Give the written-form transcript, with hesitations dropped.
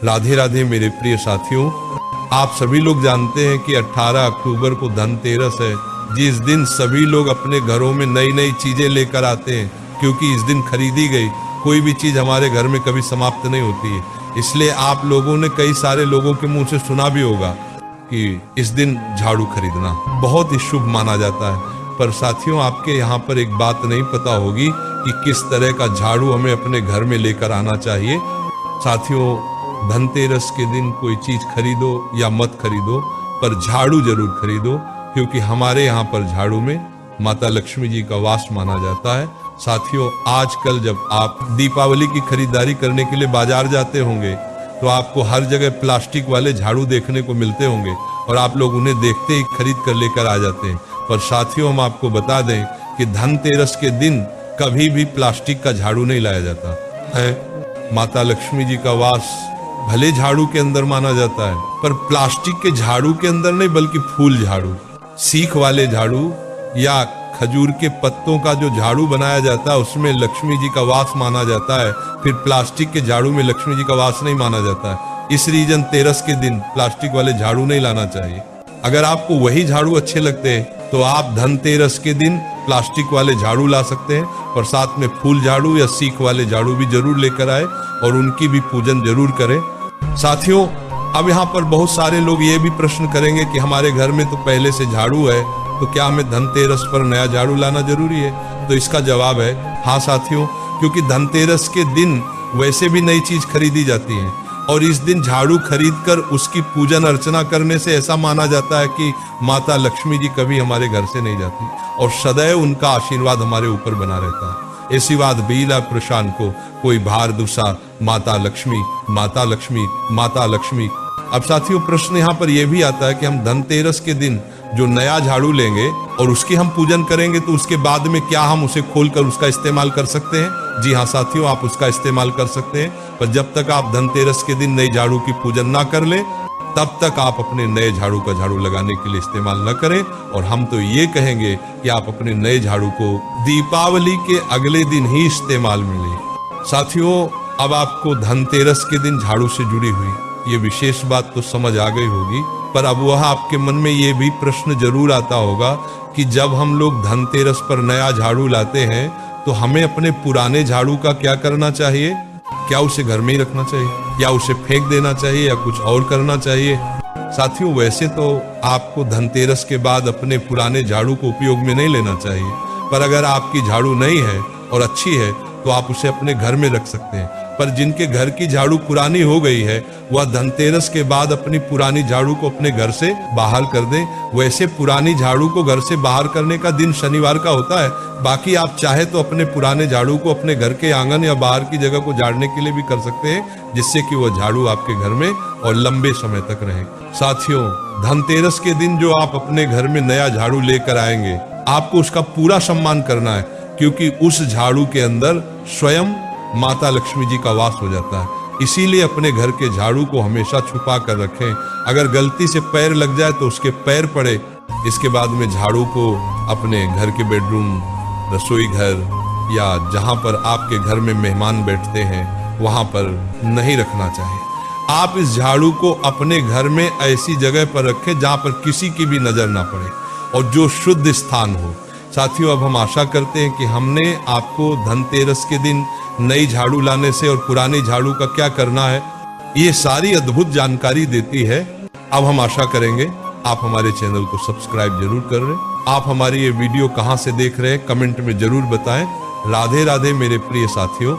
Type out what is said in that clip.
राधे राधे मेरे प्रिय साथियों, आप सभी लोग जानते हैं कि 18 अक्टूबर को धनतेरस है, जिस दिन सभी लोग अपने घरों में नई नई चीजें लेकर आते हैं, क्योंकि इस दिन खरीदी गई कोई भी चीज हमारे घर में कभी समाप्त नहीं होती है। इसलिए आप लोगों ने कई सारे लोगों के मुंह से सुना भी होगा कि इस दिन झाड़ू खरीदना बहुत ही शुभ माना जाता है। पर साथियों, आपके यहाँ पर एक बात नहीं पता होगी कि किस तरह का झाड़ू हमें अपने घर में लेकर आना चाहिए। साथियों, धनतेरस के दिन कोई चीज खरीदो या मत खरीदो, पर झाड़ू जरूर खरीदो, क्योंकि हमारे यहाँ पर झाड़ू में माता लक्ष्मी जी का वास माना जाता है। साथियों, आजकल जब आप दीपावली की खरीदारी करने के लिए बाजार जाते होंगे तो आपको हर जगह प्लास्टिक वाले झाड़ू देखने को मिलते होंगे और आप लोग उन्हें देखते ही खरीद कर लेकर आ जाते हैं। पर साथियों, हम आपको बता दें कि धनतेरस के दिन कभी भी प्लास्टिक का झाड़ू नहीं लाया जाता है। माता लक्ष्मी जी का वास भले झाड़ू के अंदर माना जाता है, पर प्लास्टिक के झाड़ू के अंदर नहीं, बल्कि फूल झाड़ू, सीख वाले झाड़ू या खजूर के पत्तों का जो झाड़ू बनाया जाता है उसमें लक्ष्मी जी का वास माना जाता है। फिर प्लास्टिक के झाड़ू में लक्ष्मी जी का वास नहीं माना जाता है। इस रीजन तेरस के दिन प्लास्टिक वाले झाड़ू नहीं लाना चाहिए। अगर आपको वही झाड़ू अच्छे लगते हैं तो आप धनतेरस के दिन प्लास्टिक वाले झाड़ू ला सकते हैं, और साथ में फूल झाड़ू या सीख वाले झाड़ू भी जरूर लेकर आए और उनकी भी पूजन जरूर करें। साथियों, अब यहाँ पर बहुत सारे लोग ये भी प्रश्न करेंगे कि हमारे घर में तो पहले से झाड़ू है, तो क्या हमें धनतेरस पर नया झाड़ू लाना जरूरी है? तो इसका जवाब है हाँ साथियों, क्योंकि धनतेरस के दिन वैसे भी नई चीज खरीदी जाती है और इस दिन झाड़ू खरीदकर उसकी पूजन अर्चना करने से ऐसा माना जाता है कि माता लक्ष्मी जी कभी हमारे घर से नहीं जाती और सदैव उनका आशीर्वाद हमारे ऊपर बना रहता है। ऐसी बात बीला प्रशांत को कोई भार दूसा, माता लक्ष्मी, माता लक्ष्मी, माता लक्ष्मी। अब साथियों, प्रश्न यहाँ पर यह भी आता है कि हम धनतेरस के दिन जो नया झाड़ू लेंगे और उसकी हम पूजन करेंगे तो उसके बाद में क्या हम उसे खोलकर उसका इस्तेमाल कर सकते हैं? जी हाँ साथियों, आप उसका इस्तेमाल कर सकते हैं, पर जब तक आप धनतेरस के दिन नए झाड़ू की पूजन ना कर ले तब तक आप अपने नए झाड़ू का झाड़ू लगाने के लिए इस्तेमाल न करें। और हम तो ये कहेंगे कि आप अपने नए झाड़ू को दीपावली के अगले दिन ही इस्तेमाल में लें। साथियों, अब आपको धनतेरस के दिन झाड़ू से जुड़ी हुई ये विशेष बात तो समझ आ गई होगी, पर अब वह आपके मन में ये भी प्रश्न जरूर आता होगा कि जब हम लोग धनतेरस पर नया झाड़ू लाते हैं तो हमें अपने पुराने झाड़ू का क्या करना चाहिए? क्या उसे घर में ही रखना चाहिए या उसे फेंक देना चाहिए या कुछ और करना चाहिए? साथियों, वैसे तो आपको धनतेरस के बाद अपने पुराने झाड़ू को उपयोग में नहीं लेना चाहिए, पर अगर आपकी झाड़ू नई है और अच्छी है तो आप उसे अपने घर में रख सकते हैं। पर जिनके घर की झाड़ू पुरानी हो गई है वह धनतेरस के बाद अपनी पुरानी झाड़ू को अपने घर से बाहर कर दें। वैसे पुरानी झाड़ू को घर से बाहर करने का दिन शनिवार का होता है। बाकी आप चाहे तो अपने पुराने झाड़ू को अपने घर के आंगन या बाहर की जगह को झाड़ने के लिए भी कर सकते हैं, जिससे कि वह झाड़ू आपके घर में और लंबे समय तक रहे। साथियों, धनतेरस के दिन जो आप अपने घर में नया झाड़ू लेकर आएंगे आपको उसका पूरा सम्मान करना है, क्योंकि उस झाड़ू के अंदर स्वयं माता लक्ष्मी जी का वास हो जाता है। इसीलिए अपने घर के झाड़ू को हमेशा छुपा कर रखें। अगर गलती से पैर लग जाए तो उसके पैर पड़े, इसके बाद में झाड़ू को अपने घर के बेडरूम, रसोई घर या जहां पर आपके घर में मेहमान बैठते हैं वहां पर नहीं रखना चाहिए। आप इस झाड़ू को अपने घर में ऐसी जगह पर रखें जहां पर किसी की भी नजर ना पड़े और जो शुद्ध स्थान हो। साथियों, अब हम आशा करते हैं कि हमने आपको धनतेरस के दिन नई झाड़ू लाने से और पुरानी झाड़ू का क्या करना है ये सारी अद्भुत जानकारी देती है। अब हम आशा करेंगे आप हमारे चैनल को सब्सक्राइब जरूर कर रहे हैं। आप हमारी ये वीडियो कहां से देख रहे हैं कमेंट में जरूर बताएं। राधे राधे मेरे प्रिय साथियों।